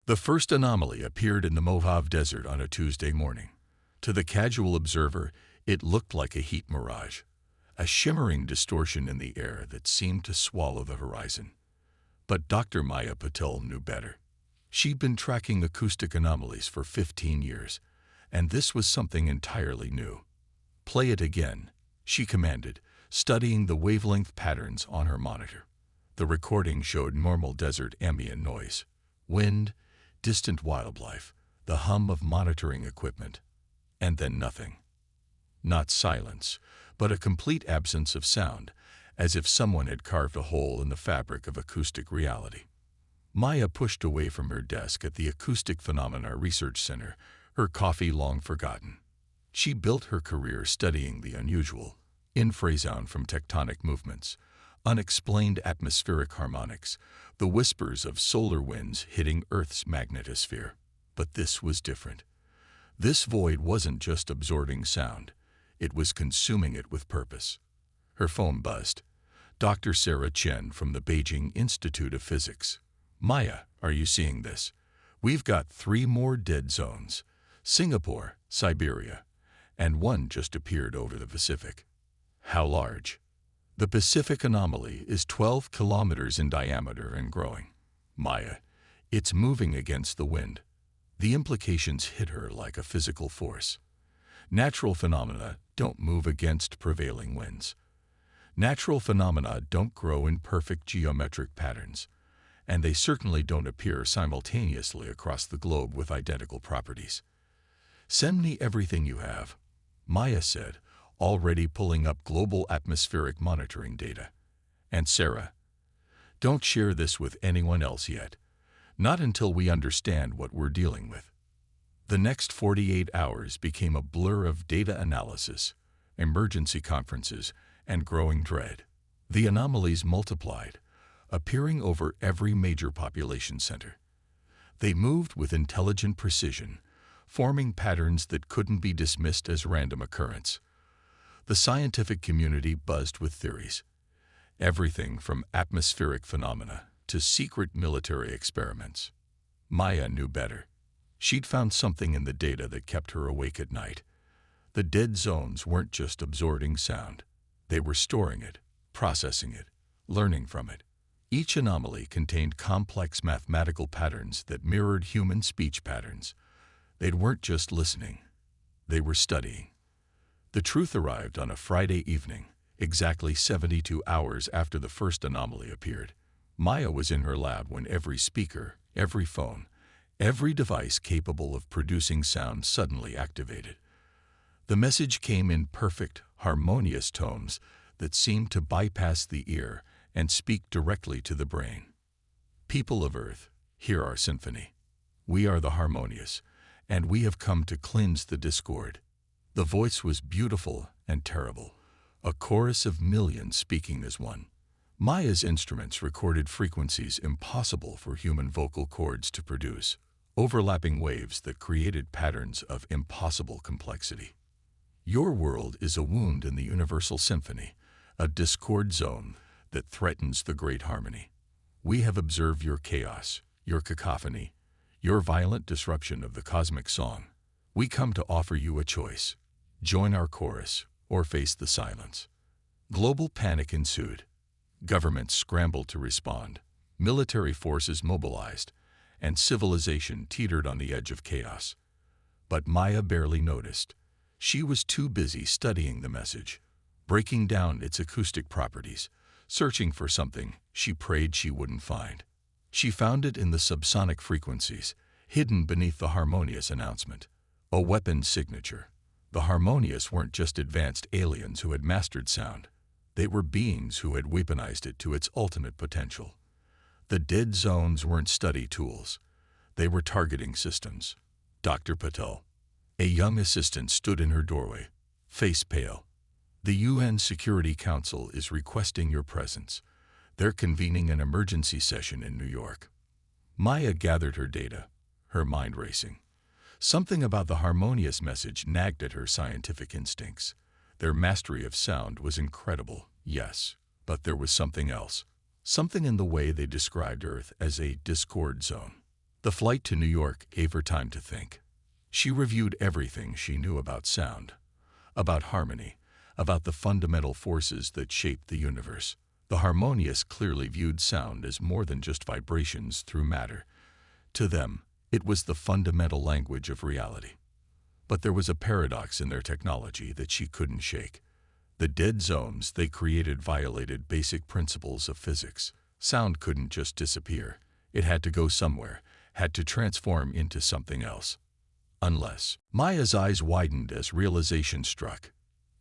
The first anomaly appeared in the Mojave Desert on a Tuesday morning. To the casual observer, it looked like a heat mirage, a shimmering distortion in the air that seemed to swallow the horizon. But Dr. Maya Patel knew better. She'd been tracking acoustic anomalies for 15 years, and this was something entirely new. "Play it again," she commanded, studying the wavelength patterns on her monitor. The recording showed normal desert ambient noise, wind, distant wildlife, the hum of monitoring equipment, and then nothing. Not silence, but a complete absence of sound, as if someone had carved a hole in the fabric of acoustic reality. Maya pushed away from her desk at the Acoustic Phenomena Research Center, her coffee long forgotten. She built her career studying the unusual, infrasound from tectonic movements, unexplained atmospheric harmonics, the whispers of solar winds hitting Earth's magnetosphere. But this was different. This void wasn't just absorbing sound, it was consuming it with purpose. Her phone buzzed. Dr. Sarah Chen from the Beijing Institute of Physics. "Maya, are you seeing this? We've got 3 more dead zones. Singapore, Siberia, and one just appeared over the Pacific." "How large?" "The Pacific anomaly is 12 kilometers in diameter and growing." "Maya, it's moving against the wind." The implications hit her like a physical force. Natural phenomena don't move against prevailing winds. Natural phenomena don't grow in perfect geometric patterns, and they certainly don't appear simultaneously across the globe with identical properties. "Send me everything you have," Maya said, already pulling up global atmospheric monitoring data. "And Sarah, don't share this with anyone else yet. Not until we understand what we're dealing with." The next 48 hours became a blur of data analysis, emergency conferences, and growing dread. The anomalies multiplied, appearing over every major population center. They moved with intelligent precision, forming patterns that couldn't be dismissed as random occurrence. The scientific community buzzed with theories. Everything from atmospheric phenomena to secret military experiments. Maya knew better. She'd found something in the data that kept her awake at night. The dead zones weren't just absorbing sound. They were storing it, processing it, learning from it. Each anomaly contained complex mathematical patterns that mirrored human speech patterns. They weren't just listening. They were studying. The truth arrived on a Friday evening, exactly 72 hours after the first anomaly appeared. Maya was in her lab when every speaker, every phone, every device capable of producing sound suddenly activated. The message came in perfect, harmonious tones that seemed to bypass the ear and speak directly to the brain. "People of Earth, hear our symphony. We are the harmonious, and we have come to cleanse the discord." The voice was beautiful and terrible, a chorus of millions speaking as one. Maya's instruments recorded frequencies impossible for human vocal cords to produce, overlapping waves that created patterns of impossible complexity. "Your world is a wound in the universal symphony, a discord zone that threatens the great harmony. We have observed your chaos, your cacophony, your violent disruption of the cosmic song. We come to offer you a choice. Join our chorus or face the silence." Global panic ensued. Governments scrambled to respond, military forces mobilized, and civilization teetered on the edge of chaos. But Maya barely noticed. She was too busy studying the message, breaking down its acoustic properties, searching for something she prayed she wouldn't find. She found it in the subsonic frequencies, hidden beneath the harmonious announcement. A weapon signature. The harmonious weren't just advanced aliens who had mastered sound. They were beings who had weaponized it to its ultimate potential. The dead zones weren't study tools. They were targeting systems. Dr. Patel, a young assistant, stood in her doorway, face pale. "The UN Security Council is requesting your presence. They're convening an emergency session in New York." Maya gathered her data, her mind racing. Something about the harmonious message nagged at her scientific instincts. Their mastery of sound was incredible, yes, but there was something else. Something in the way they described Earth as a discord zone. The flight to New York gave her time to think. She reviewed everything she knew about sound, about harmony, about the fundamental forces that shaped the universe. The Harmonious clearly viewed sound as more than just vibrations through matter. To them, it was the fundamental language of reality. But there was a paradox in their technology that she couldn't shake. The dead zones they created violated basic principles of physics. Sound couldn't just disappear. It had to go somewhere, had to transform into something else. Unless. Maya's eyes widened as realization struck.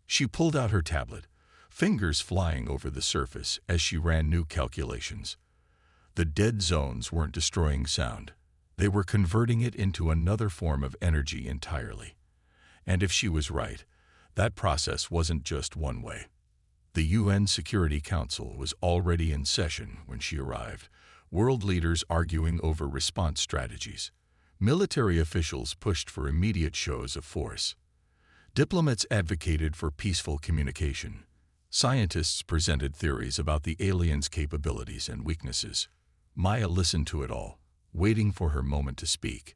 She pulled out her tablet, fingers flying over the surface as she ran new calculations. The dead zones weren't destroying sound. They were converting it into another form of energy entirely. And if she was right, that process wasn't just one way. The UN Security Council was already in session when she arrived, world leaders arguing over response strategies. Military officials pushed for immediate shows of force. Diplomats advocated for peaceful communication. Scientists presented theories about the aliens' capabilities and weaknesses. Maya listened to it all, waiting for her moment to speak.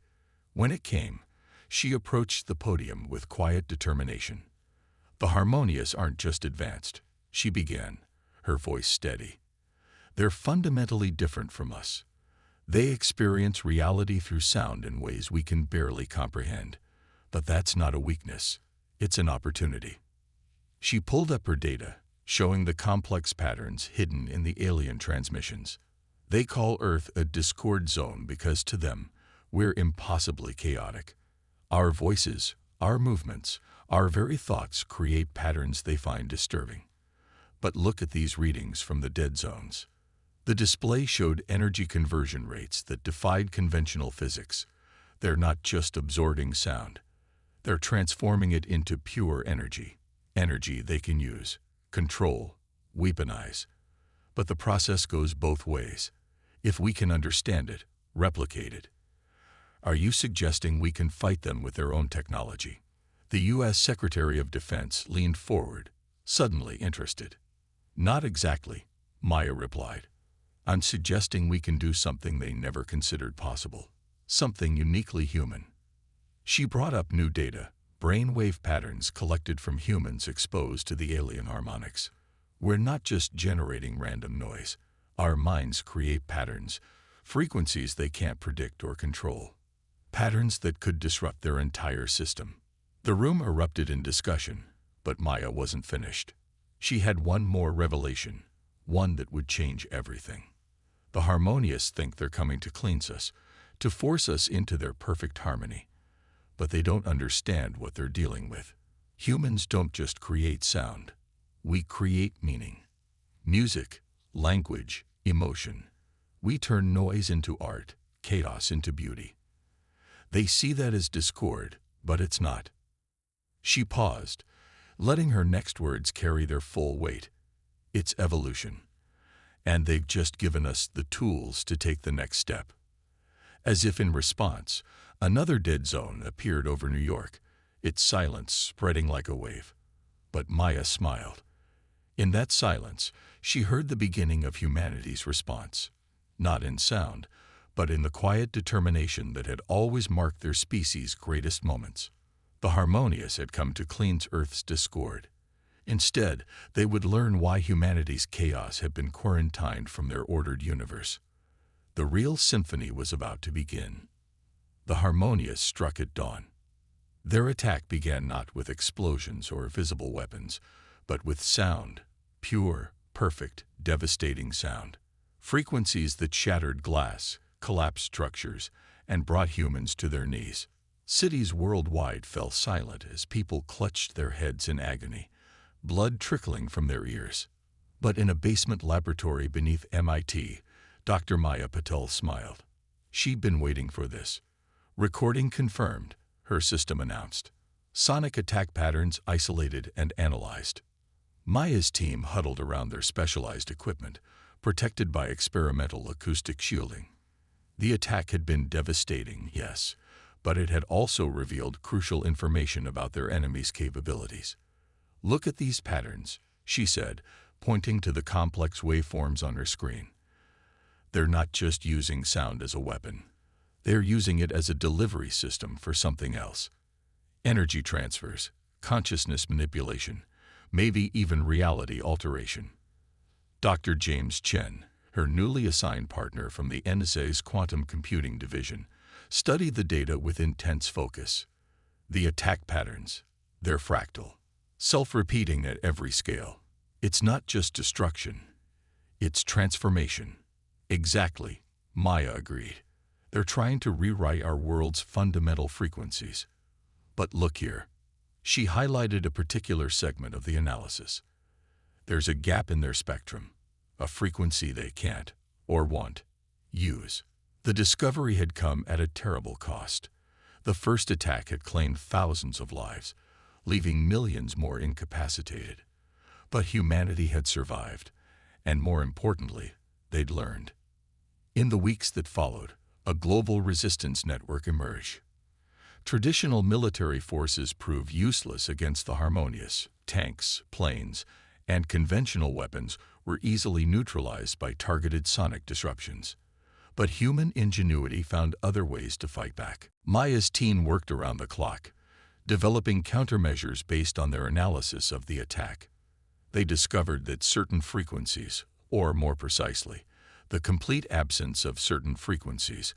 When it came, she approached the podium with quiet determination. The Harmonious aren't just advanced, she began, her voice steady. They're fundamentally different from us. They experience reality through sound in ways we can barely comprehend. But that's not a weakness, it's an opportunity. She pulled up her data, showing the complex patterns hidden in the alien transmissions. They call Earth a discord zone because to them, we're impossibly chaotic. Our voices, our movements, our very thoughts create patterns they find disturbing. But look at these readings from the dead zones. The display showed energy conversion rates that defied conventional physics. They're not just absorbing sound. They're transforming it into pure energy. Energy they can use, control, weaponize. But the process goes both ways. If we can understand it, replicate it. Are you suggesting we can fight them with their own technology? The U.S. Secretary of Defense leaned forward, suddenly interested. Not exactly, Maya replied. I'm suggesting we can do something they never considered possible. Something uniquely human. She brought up new data, brainwave patterns collected from humans exposed to the alien harmonics. We're not just generating random noise. Our minds create patterns, frequencies they can't predict or control. Patterns that could disrupt their entire system. The room erupted in discussion, but Maya wasn't finished. She had one more revelation, one that would change everything. The Harmonious think they're coming to cleanse us, to force us into their perfect harmony. But they don't understand what they're dealing with. Humans don't just create sound. We create meaning. Music, language, emotion. We turn noise into art, chaos into beauty. They see that as discord, but it's not. She paused, letting her next words carry their full weight. It's evolution. And they've just given us the tools to take the next step. As if in response, another dead zone appeared over New York, its silence spreading like a wave. But Maya smiled. In that silence, she heard the beginning of humanity's response. Not in sound, but in the quiet determination that had always marked their species' greatest moments. The Harmonious had come to cleanse Earth's discord. Instead, they would learn why humanity's chaos had been quarantined from their ordered universe. The real symphony was about to begin. The Harmonious struck at dawn. Their attack began not with explosions or visible weapons, but with sound, pure, perfect, devastating sound. Frequencies that shattered glass, collapsed structures, and brought humans to their knees. Cities worldwide fell silent as people clutched their heads in agony, blood trickling from their ears. But in a basement laboratory beneath MIT, Dr. Maya Patel smiled. She'd been waiting for this. Recording confirmed, her system announced. Sonic attack patterns isolated and analyzed. Maya's team huddled around their specialized equipment, protected by experimental acoustic shielding. The attack had been devastating, yes, but it had also revealed crucial information about their enemy's capabilities. Look at these patterns, she said, pointing to the complex waveforms on her screen. They're not just using sound as a weapon. They're using it as a delivery system for something else. Energy transfers, consciousness manipulation, maybe even reality alteration. Dr. James Chen, her newly assigned partner from the NSA's quantum computing division, studied the data with intense focus. The attack patterns, they're fractal, self-repeating at every scale. It's not just destruction, it's transformation. Exactly, Maya agreed. They're trying to rewrite our world's fundamental frequencies. But look here. She highlighted a particular segment of the analysis. There's a gap in their spectrum, a frequency they can't, or won't, use. The discovery had come at a terrible cost. The first attack had claimed thousands of lives, leaving millions more incapacitated. But humanity had survived, and more importantly, they'd learned. In the weeks that followed, a global resistance network emerged. Traditional military forces proved useless against the Harmonious. Tanks, planes, and conventional weapons were easily neutralized by targeted sonic disruptions. But human ingenuity found other ways to fight back. Maya's team worked around the clock, developing countermeasures based on their analysis of the attack. They discovered that certain frequencies, or more precisely, the complete absence of certain frequencies,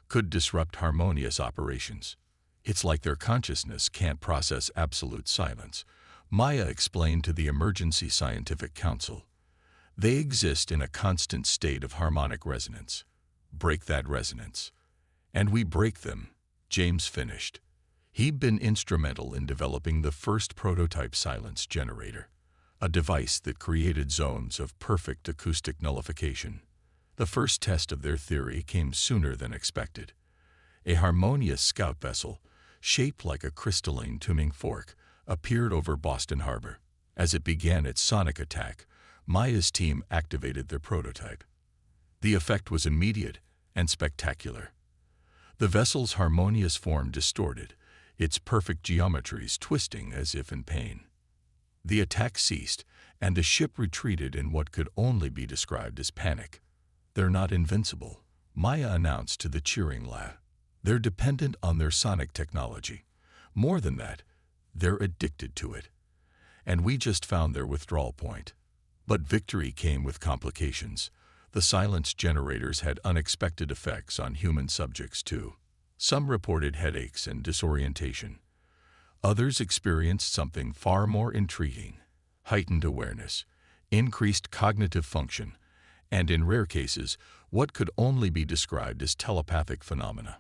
could disrupt harmonious operations. It's like their consciousness can't process absolute silence, Maya explained to the Emergency Scientific Council. They exist in a constant state of harmonic resonance. Break that resonance. And we break them, James finished. He'd been instrumental in developing the first prototype silence generator, a device that created zones of perfect acoustic nullification. The first test of their theory came sooner than expected. A harmonious scout vessel, shaped like a crystalline tuning fork, appeared over Boston Harbor. As it began its sonic attack, Maya's team activated their prototype. The effect was immediate and spectacular. The vessel's harmonious form distorted, its perfect geometries twisting as if in pain. The attack ceased, and the ship retreated in what could only be described as panic. They're not invincible, Maya announced to the cheering lab. They're dependent on their sonic technology. More than that, they're addicted to it. And we just found their withdrawal point. But victory came with complications. The silence generators had unexpected effects on human subjects too. Some reported headaches and disorientation. Others experienced something far more intriguing: heightened awareness, increased cognitive function, and in rare cases, what could only be described as telepathic phenomena.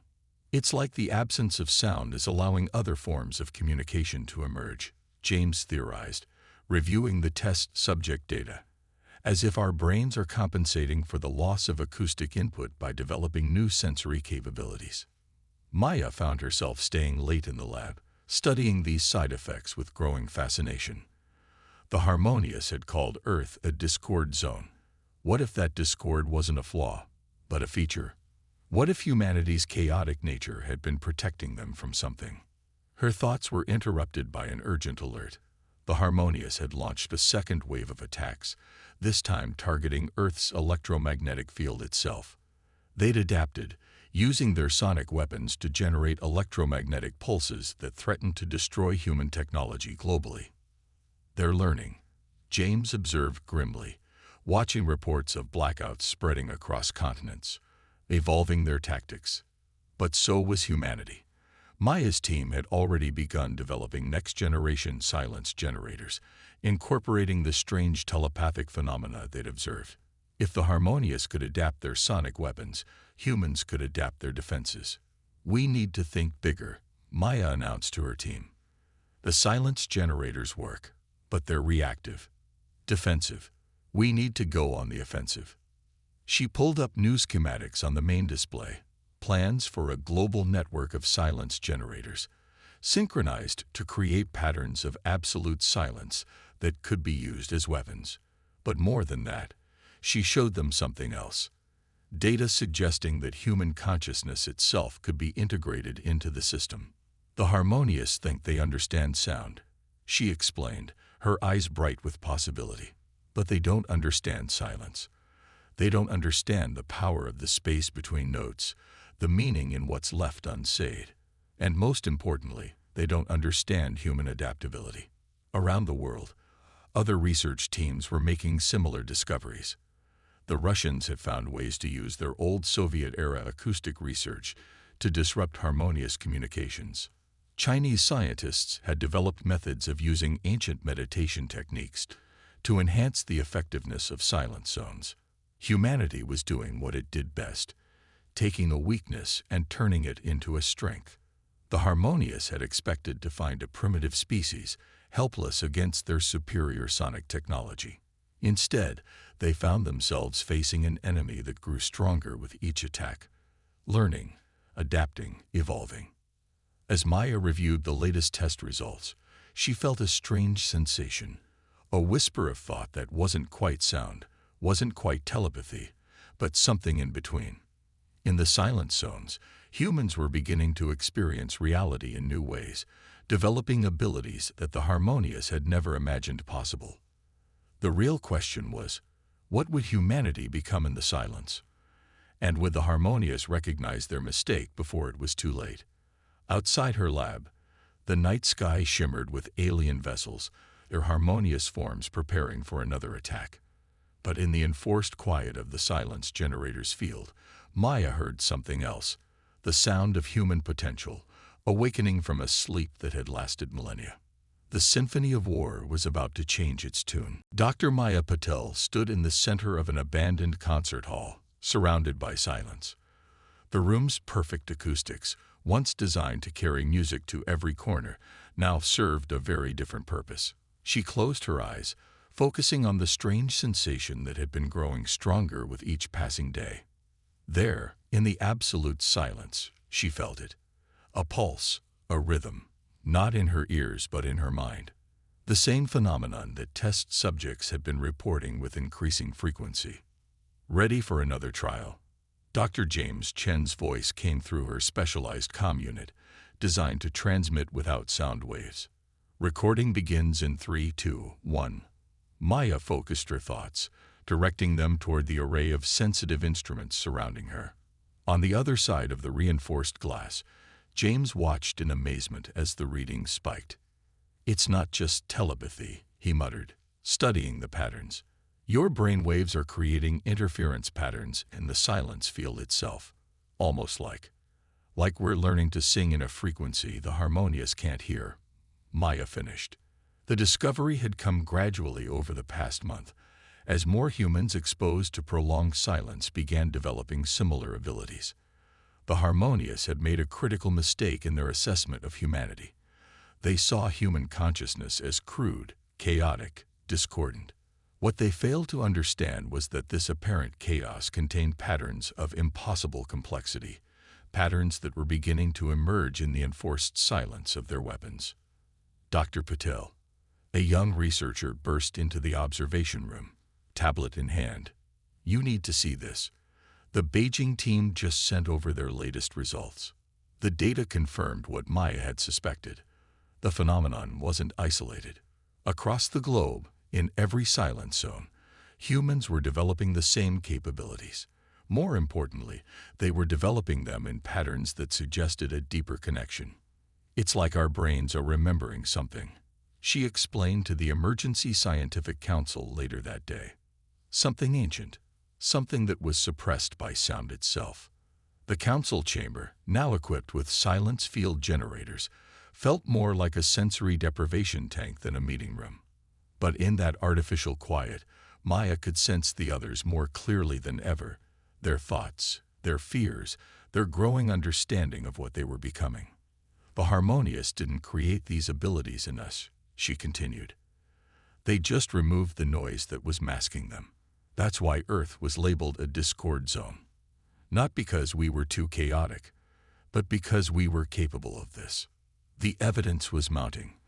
It's like the absence of sound is allowing other forms of communication to emerge, James theorized, reviewing the test subject data, as if our brains are compensating for the loss of acoustic input by developing new sensory capabilities. Maya found herself staying late in the lab, studying these side effects with growing fascination. The Harmonious had called Earth a discord zone. What if that discord wasn't a flaw, but a feature? What if humanity's chaotic nature had been protecting them from something? Her thoughts were interrupted by an urgent alert. The Harmonious had launched a second wave of attacks, this time targeting Earth's electromagnetic field itself. They'd adapted, using their sonic weapons to generate electromagnetic pulses that threatened to destroy human technology globally. They're learning, James observed grimly, watching reports of blackouts spreading across continents, evolving their tactics. But so was humanity. Maya's team had already begun developing next-generation silence generators, incorporating the strange telepathic phenomena they'd observed. If the Harmonious could adapt their sonic weapons, humans could adapt their defenses. We need to think bigger, Maya announced to her team. The silence generators work, but they're reactive, defensive. We need to go on the offensive. She pulled up new schematics on the main display, plans for a global network of silence generators, synchronized to create patterns of absolute silence that could be used as weapons. But more than that, she showed them something else: data suggesting that human consciousness itself could be integrated into the system. The Harmonious think they understand sound, she explained, her eyes bright with possibility. But they don't understand silence. They don't understand the power of the space between notes, the meaning in what's left unsaid. And most importantly, they don't understand human adaptability. Around the world, other research teams were making similar discoveries. The Russians had found ways to use their old Soviet-era acoustic research to disrupt harmonious communications. Chinese scientists had developed methods of using ancient meditation techniques to enhance the effectiveness of silent zones. Humanity was doing what it did best, taking a weakness and turning it into a strength. The harmonious had expected to find a primitive species helpless against their superior sonic technology. Instead, they found themselves facing an enemy that grew stronger with each attack, learning, adapting, evolving. As Maya reviewed the latest test results, she felt a strange sensation, a whisper of thought that wasn't quite sound, wasn't quite telepathy, but something in between. In the silent zones, humans were beginning to experience reality in new ways, developing abilities that the harmonious had never imagined possible. The real question was, what would humanity become in the silence? And would the harmonious recognize their mistake before it was too late? Outside her lab, the night sky shimmered with alien vessels, their harmonious forms preparing for another attack. But in the enforced quiet of the silence generator's field, Maya heard something else, the sound of human potential, awakening from a sleep that had lasted millennia. The symphony of war was about to change its tune. Dr. Maya Patel stood in the center of an abandoned concert hall, surrounded by silence. The room's perfect acoustics, once designed to carry music to every corner, now served a very different purpose. She closed her eyes, focusing on the strange sensation that had been growing stronger with each passing day. There, in the absolute silence, she felt it. A pulse, a rhythm, not in her ears but in her mind. The same phenomenon that test subjects had been reporting with increasing frequency. Ready for another trial? Dr. James Chen's voice came through her specialized comm unit, designed to transmit without sound waves. Recording begins in 3, 2, 1. Maya focused her thoughts, directing them toward the array of sensitive instruments surrounding her. On the other side of the reinforced glass, James watched in amazement as the reading spiked. "It's not just telepathy," he muttered, studying the patterns. "Your brain waves are creating interference patterns in the silence field itself, almost like we're learning to sing in a frequency the harmonious can't hear." Maya finished. The discovery had come gradually over the past month, as more humans exposed to prolonged silence began developing similar abilities. The harmonious had made a critical mistake in their assessment of humanity. They saw human consciousness as crude, chaotic, discordant. What they failed to understand was that this apparent chaos contained patterns of impossible complexity, patterns that were beginning to emerge in the enforced silence of their weapons. Dr. Patel, a young researcher, burst into the observation room, tablet in hand. "You need to see this. The Beijing team just sent over their latest results." The data confirmed what Maya had suspected. The phenomenon wasn't isolated. Across the globe, in every silent zone, humans were developing the same capabilities. More importantly, they were developing them in patterns that suggested a deeper connection. "It's like our brains are remembering something," she explained to the Emergency Scientific Council later that day. "Something ancient, something that was suppressed by sound itself." The council chamber, now equipped with silence field generators, felt more like a sensory deprivation tank than a meeting room. But in that artificial quiet, Maya could sense the others more clearly than ever, their thoughts, their fears, their growing understanding of what they were becoming. "The harmonious didn't create these abilities in us," she continued. "They just removed the noise that was masking them. That's why Earth was labeled a discord zone. Not because we were too chaotic, but because we were capable of this." The evidence was mounting.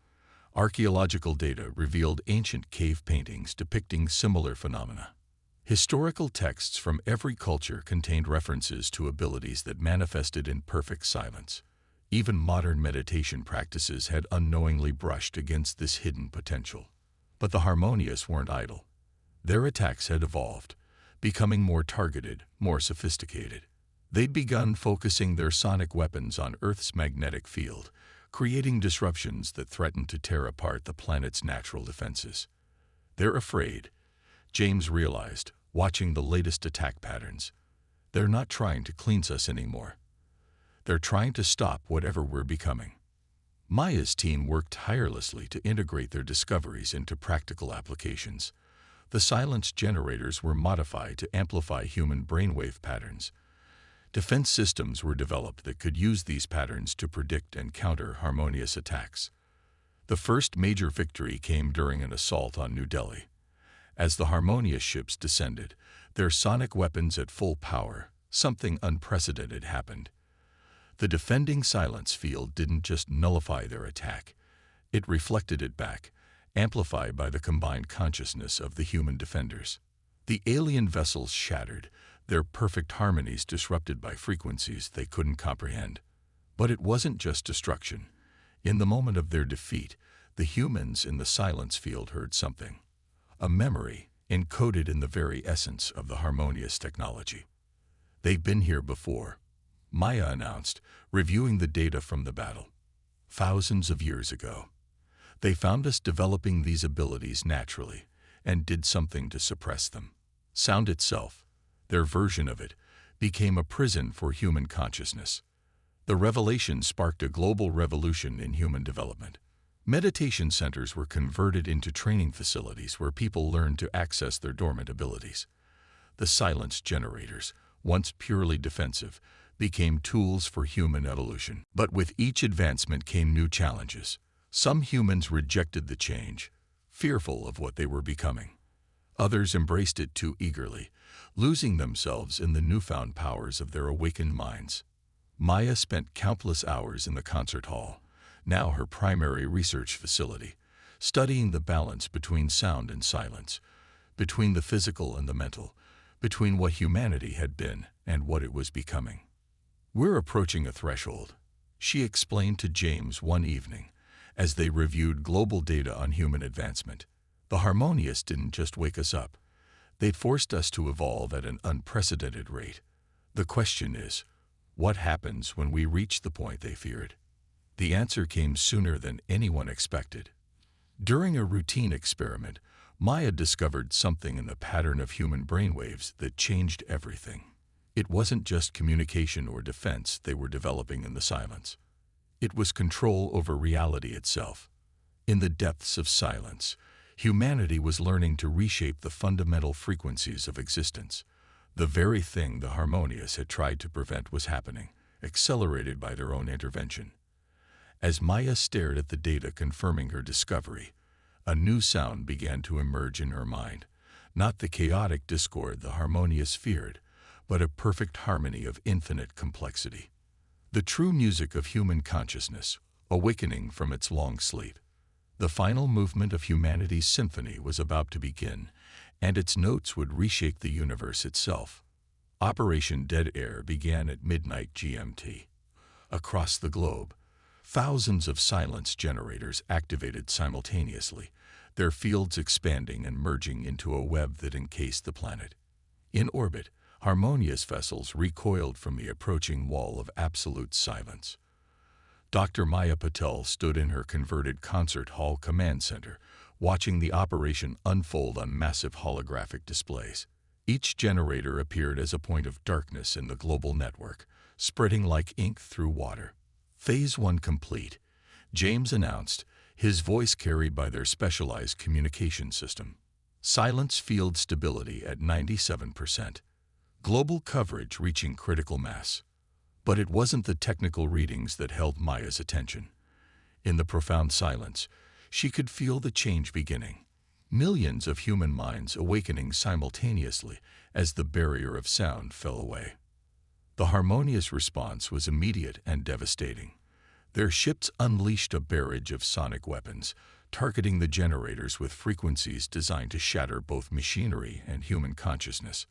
Archaeological data revealed ancient cave paintings depicting similar phenomena. Historical texts from every culture contained references to abilities that manifested in perfect silence. Even modern meditation practices had unknowingly brushed against this hidden potential. But the harmonious weren't idle. Their attacks had evolved, becoming more targeted, more sophisticated. They'd begun focusing their sonic weapons on Earth's magnetic field, creating disruptions that threatened to tear apart the planet's natural defenses. They're afraid, James realized, watching the latest attack patterns. They're not trying to cleanse us anymore. They're trying to stop whatever we're becoming. Maya's team worked tirelessly to integrate their discoveries into practical applications. The silence generators were modified to amplify human brainwave patterns. Defense systems were developed that could use these patterns to predict and counter harmonious attacks. The first major victory came during an assault on New Delhi. As the harmonious ships descended, their sonic weapons at full power, something unprecedented happened. The defending silence field didn't just nullify their attack. It reflected it back, amplified by the combined consciousness of the human defenders. The alien vessels shattered, their perfect harmonies disrupted by frequencies they couldn't comprehend. But it wasn't just destruction. In the moment of their defeat, the humans in the silence field heard something. A memory encoded in the very essence of the harmonious technology. "They've been here before," Maya announced, reviewing the data from the battle. "Thousands of years ago. They found us developing these abilities naturally and did something to suppress them. Sound itself, their version of it, became a prison for human consciousness. The revelation sparked a global revolution in human development. Meditation centers were converted into training facilities where people learned to access their dormant abilities. The silence generators, once purely defensive, became tools for human evolution. But with each advancement came new challenges. Some humans rejected the change, fearful of what they were becoming. Others embraced it too eagerly, losing themselves in the newfound powers of their awakened minds. Maya spent countless hours in the concert hall, now her primary research facility, studying the balance between sound and silence, between the physical and the mental, between what humanity had been and what it was becoming. "We're approaching a threshold," she explained to James one evening, as they reviewed global data on human advancement. "The harmonious didn't just wake us up. They'd forced us to evolve at an unprecedented rate. The question is, what happens when we reach the point they feared?" The answer came sooner than anyone expected. During a routine experiment, Maya discovered something in the pattern of human brainwaves that changed everything. It wasn't just communication or defense they were developing in the silence. It was control over reality itself. In the depths of silence, humanity was learning to reshape the fundamental frequencies of existence. The very thing the harmonious had tried to prevent was happening, accelerated by their own intervention. As Maya stared at the data confirming her discovery, a new sound began to emerge in her mind, not the chaotic discord the harmonious feared, but a perfect harmony of infinite complexity. The true music of human consciousness, awakening from its long sleep. The final movement of humanity's symphony was about to begin, and its notes would reshape the universe itself. Operation Dead Air began at midnight GMT. Across the globe, thousands of silence generators activated simultaneously, their fields expanding and merging into a web that encased the planet. In orbit, harmonious vessels recoiled from the approaching wall of absolute silence. Dr. Maya Patel stood in her converted concert hall command center, watching the operation unfold on massive holographic displays. Each generator appeared as a point of darkness in the global network, spreading like ink through water. "Phase 1 complete," James announced, his voice carried by their specialized communication system. "Silence field stability at 97%. Global coverage reaching critical mass." But it wasn't the technical readings that held Maya's attention. In the profound silence, she could feel the change beginning. Millions of human minds awakening simultaneously as the barrier of sound fell away. The harmonious response was immediate and devastating. Their ships unleashed a barrage of sonic weapons, targeting the generators with frequencies designed to shatter both machinery and human consciousness.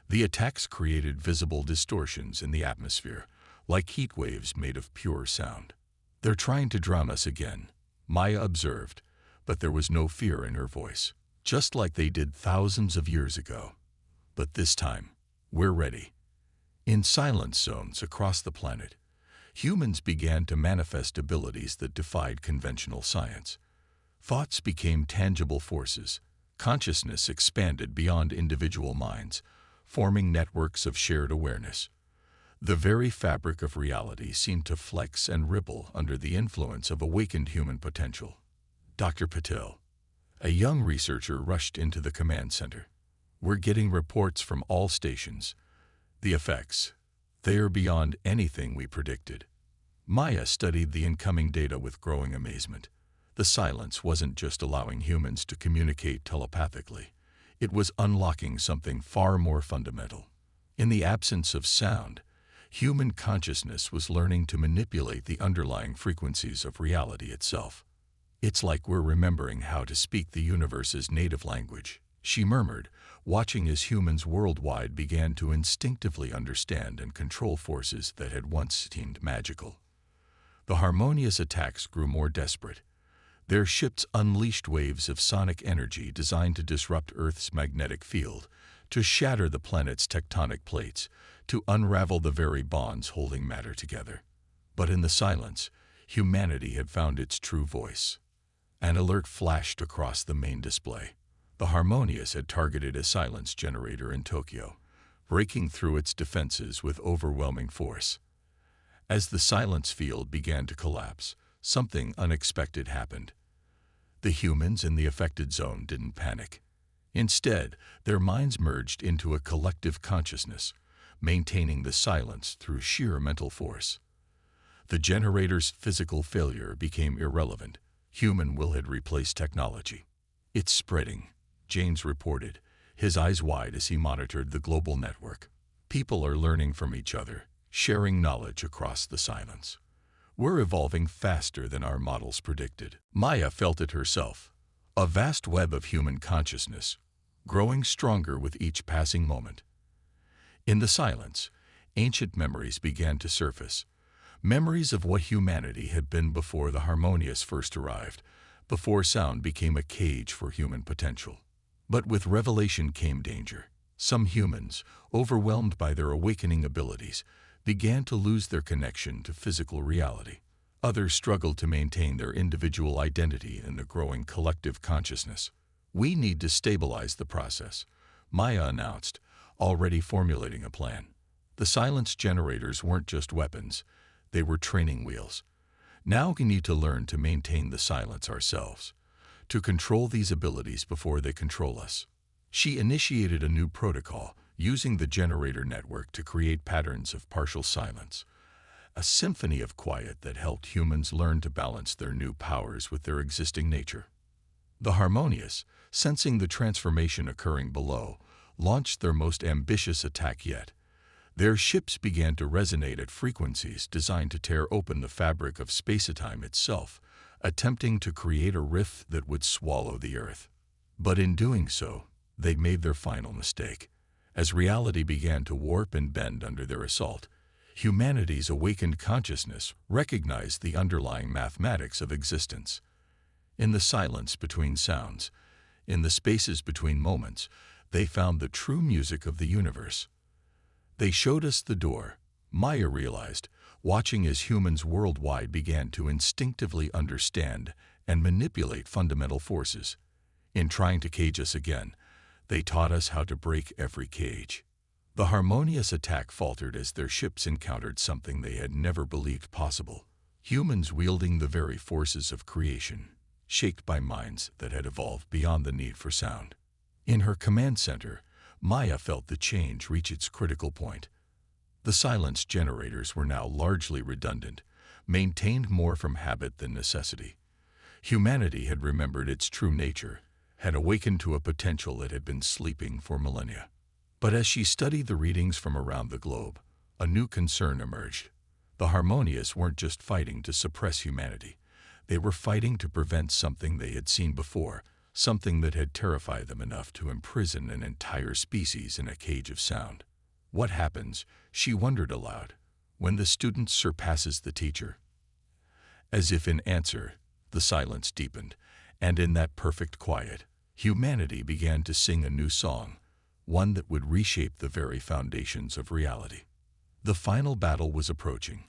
The attacks created visible distortions in the atmosphere, like heat waves made of pure sound. "They're trying to drown us again," Maya observed, but there was no fear in her voice. "Just like they did thousands of years ago. But this time, we're ready." In silence zones across the planet, humans began to manifest abilities that defied conventional science. Thoughts became tangible forces. Consciousness expanded beyond individual minds, forming networks of shared awareness. The very fabric of reality seemed to flex and ripple under the influence of awakened human potential. Dr. Patel, a young researcher, rushed into the command center. "We're getting reports from all stations. The effects, they are beyond anything we predicted." Maya studied the incoming data with growing amazement. The silence wasn't just allowing humans to communicate telepathically. It was unlocking something far more fundamental. In the absence of sound, human consciousness was learning to manipulate the underlying frequencies of reality itself. "It's like we're remembering how to speak the universe's native language," she murmured, watching as humans worldwide began to instinctively understand and control forces that had once seemed magical. The harmonious attacks grew more desperate. Their ships unleashed waves of sonic energy designed to disrupt Earth's magnetic field, to shatter the planet's tectonic plates, to unravel the very bonds holding matter together. But in the silence, humanity had found its true voice. An alert flashed across the main display. The Harmonious had targeted a silence generator in Tokyo, breaking through its defenses with overwhelming force. As the silence field began to collapse, something unexpected happened. The humans in the affected zone didn't panic. Instead, their minds merged into a collective consciousness, maintaining the silence through sheer mental force. The generator's physical failure became irrelevant. Human will had replaced technology. "It's spreading," James reported, his eyes wide as he monitored the global network. "People are learning from each other, sharing knowledge across the silence. We're evolving faster than our models predicted." Maya felt it herself, a vast web of human consciousness, growing stronger with each passing moment. In the silence, ancient memories began to surface, memories of what humanity had been before the Harmonious first arrived, before sound became a cage for human potential. But with revelation came danger. Some humans, overwhelmed by their awakening abilities, began to lose their connection to physical reality. Others struggled to maintain their individual identity in the growing collective consciousness. "We need to stabilize the process," Maya announced, already formulating a plan. The silence generators weren't just weapons, they were training wheels. Now we need to learn to maintain the silence ourselves, to control these abilities before they control us. She initiated a new protocol, using the generator network to create patterns of partial silence, a symphony of quiet that helped humans learn to balance their new powers with their existing nature. The Harmonious, sensing the transformation occurring below, launched their most ambitious attack yet. Their ships began to resonate at frequencies designed to tear open the fabric of space-time itself, attempting to create a rift that would swallow the Earth. But in doing so, they made their final mistake. As reality began to warp and bend under their assault, humanity's awakened consciousness recognized the underlying mathematics of existence. In the silence between sounds, in the spaces between moments, they found the true music of the universe. "They showed us the door," Maya realized, watching as humans worldwide began to instinctively understand and manipulate fundamental forces. In trying to cage us again, they taught us how to break every cage. The Harmonious attack faltered as their ships encountered something they had never believed possible. Humans wielding the very forces of creation, shaped by minds that had evolved beyond the need for sound. In her command center, Maya felt the change reach its critical point. The silence generators were now largely redundant, maintained more from habit than necessity. Humanity had remembered its true nature, had awakened to a potential that had been sleeping for millennia. But as she studied the readings from around the globe, a new concern emerged. The Harmonious weren't just fighting to suppress humanity. They were fighting to prevent something they had seen before, something that had terrified them enough to imprison an entire species in a cage of sound. What happens, she wondered aloud, when the student surpasses the teacher? As if in answer, the silence deepened, and in that perfect quiet, humanity began to sing a new song, one that would reshape the very foundations of reality. The final battle was approaching,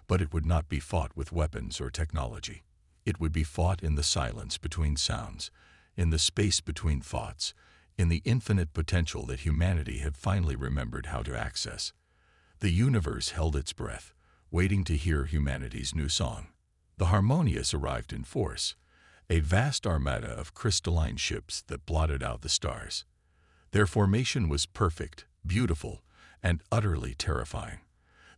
but it would not be fought with weapons or technology. It would be fought in the silence between sounds, in the space between thoughts, in the infinite potential that humanity had finally remembered how to access. The universe held its breath, waiting to hear humanity's new song. The Harmonious arrived in force, a vast armada of crystalline ships that blotted out the stars. Their formation was perfect, beautiful, and utterly terrifying.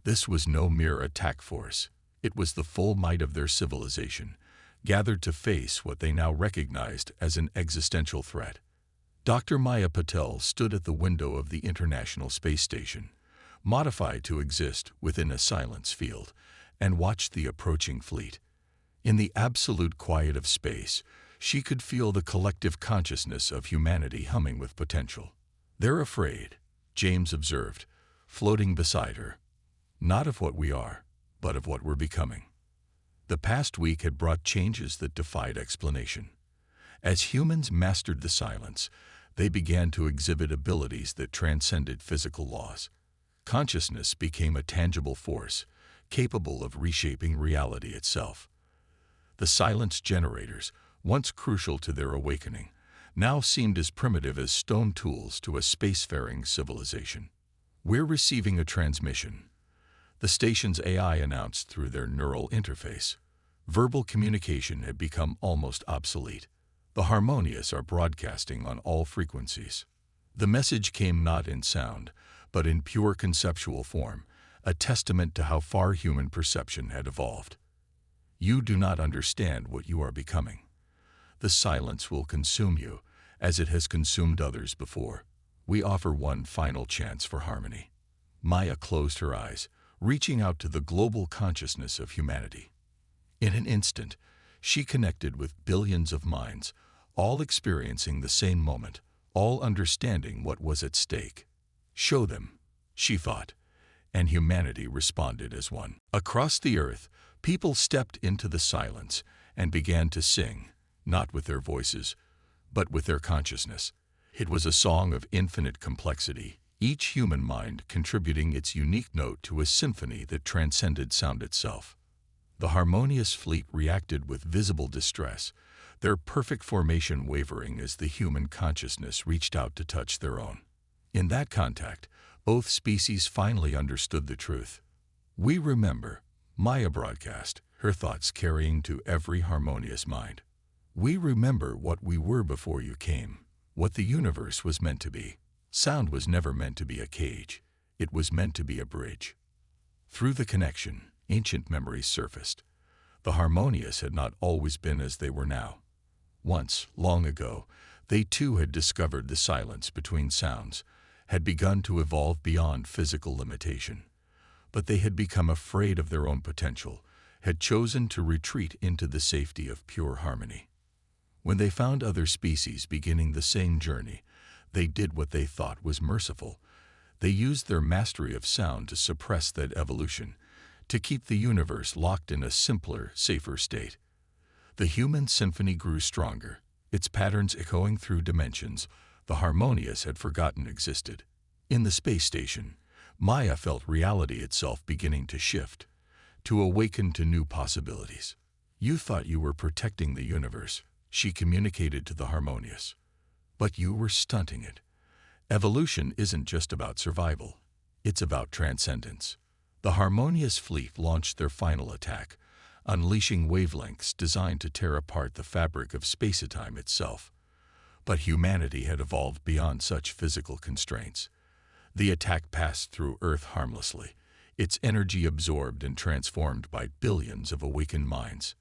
This was no mere attack force. It was the full might of their civilization, gathered to face what they now recognized as an existential threat. Dr. Maya Patel stood at the window of the International Space Station, modified to exist within a silence field, and watched the approaching fleet. In the absolute quiet of space, she could feel the collective consciousness of humanity humming with potential. "They're afraid," James observed, floating beside her. "Not of what we are, but of what we're becoming." The past week had brought changes that defied explanation. As humans mastered the silence, they began to exhibit abilities that transcended physical laws. Consciousness became a tangible force, capable of reshaping reality itself. The silence generators, once crucial to their awakening, now seemed as primitive as stone tools to a spacefaring civilization. "We're receiving a transmission," the station's AI announced through their neural interface. Verbal communication had become almost obsolete. The Harmonious are broadcasting on all frequencies. The message came not in sound, but in pure conceptual form, a testament to how far human perception had evolved. "You do not understand what you are becoming. The silence will consume you, as it has consumed others before. We offer one final chance for harmony." Maya closed her eyes, reaching out to the global consciousness of humanity. In an instant, she connected with billions of minds, all experiencing the same moment, all understanding what was at stake. "Show them," she thought, and humanity responded as one. Across the earth, people stepped into the silence and began to sing, not with their voices, but with their consciousness. It was a song of infinite complexity, each human mind contributing its unique note to a symphony that transcended sound itself. The Harmonious fleet reacted with visible distress, their perfect formation wavering as the human consciousness reached out to touch their own. In that contact, both species finally understood the truth. "We remember," Maya broadcast, her thoughts carrying to every Harmonious mind. "We remember what we were before you came, what the universe was meant to be. Sound was never meant to be a cage. It was meant to be a bridge." Through the connection, ancient memories surfaced. The Harmonious had not always been as they were now. Once, long ago, they too had discovered the silence between sounds, had begun to evolve beyond physical limitation. But they had become afraid of their own potential, had chosen to retreat into the safety of pure harmony. When they found other species beginning the same journey, they did what they thought was merciful. They used their mastery of sound to suppress that evolution, to keep the universe locked in a simpler, safer state. The human symphony grew stronger, its patterns echoing through dimensions the Harmonious had forgotten existed. In the space station, Maya felt reality itself beginning to shift, to awaken to new possibilities. "You thought you were protecting the universe," she communicated to the Harmonious. "But you were stunting it. Evolution isn't just about survival. It's about transcendence." The Harmonious fleet launched their final attack, unleashing wavelengths designed to tear apart the fabric of space-time itself. But humanity had evolved beyond such physical constraints. The attack passed through Earth harmlessly, its energy absorbed and transformed by billions of awakened minds.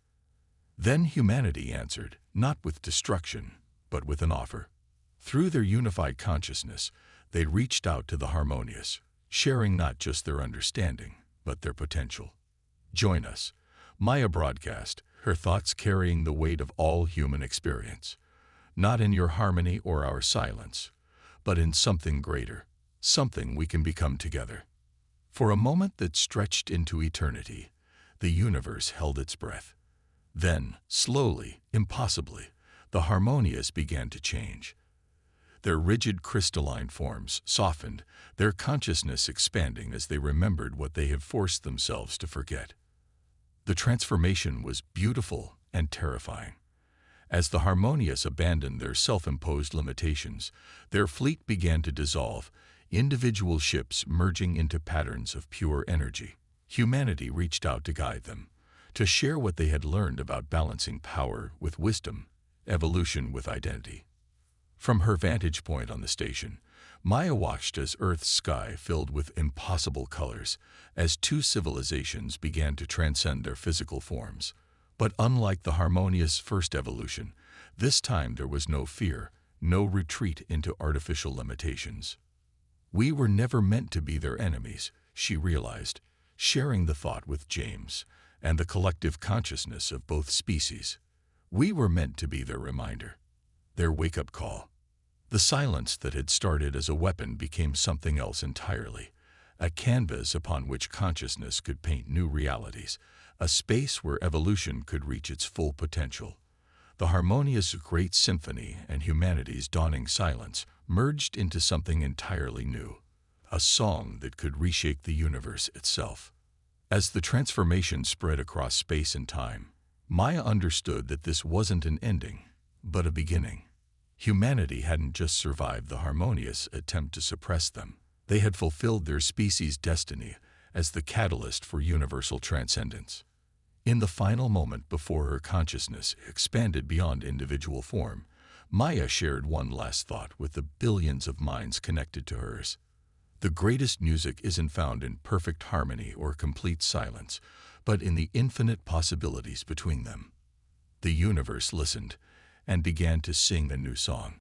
Then humanity answered, not with destruction, but with an offer. Through their unified consciousness, they reached out to the Harmonious, sharing not just their understanding, but their potential. "Join us," Maya broadcast, her thoughts carrying the weight of all human experience. "Not in your harmony or our silence, but in something greater, something we can become together." For a moment that stretched into eternity, the universe held its breath. Then, slowly, impossibly, the Harmonious began to change. Their rigid crystalline forms softened, their consciousness expanding as they remembered what they had forced themselves to forget. The transformation was beautiful and terrifying. As the Harmonious abandoned their self-imposed limitations, their fleet began to dissolve, individual ships merging into patterns of pure energy. Humanity reached out to guide them, to share what they had learned about balancing power with wisdom, evolution with identity. From her vantage point on the station, Maya watched as Earth's sky filled with impossible colors, as two civilizations began to transcend their physical forms. But unlike the Harmonious first evolution, this time there was no fear, no retreat into artificial limitations. We were never meant to be their enemies, she realized, sharing the thought with James and the collective consciousness of both species. We were meant to be their reminder, their wake-up call. The silence that had started as a weapon became something else entirely, a canvas upon which consciousness could paint new realities, a space where evolution could reach its full potential. The Harmonious great symphony and humanity's dawning silence merged into something entirely new, a song that could reshape the universe itself. As the transformation spread across space and time, Maya understood that this wasn't an ending, but a beginning. Humanity hadn't just survived the Harmonious attempt to suppress them. They had fulfilled their species' destiny as the catalyst for universal transcendence. In the final moment before her consciousness expanded beyond individual form, Maya shared one last thought with the billions of minds connected to hers. The greatest music isn't found in perfect harmony or complete silence, but in the infinite possibilities between them. The universe listened and began to sing a new song.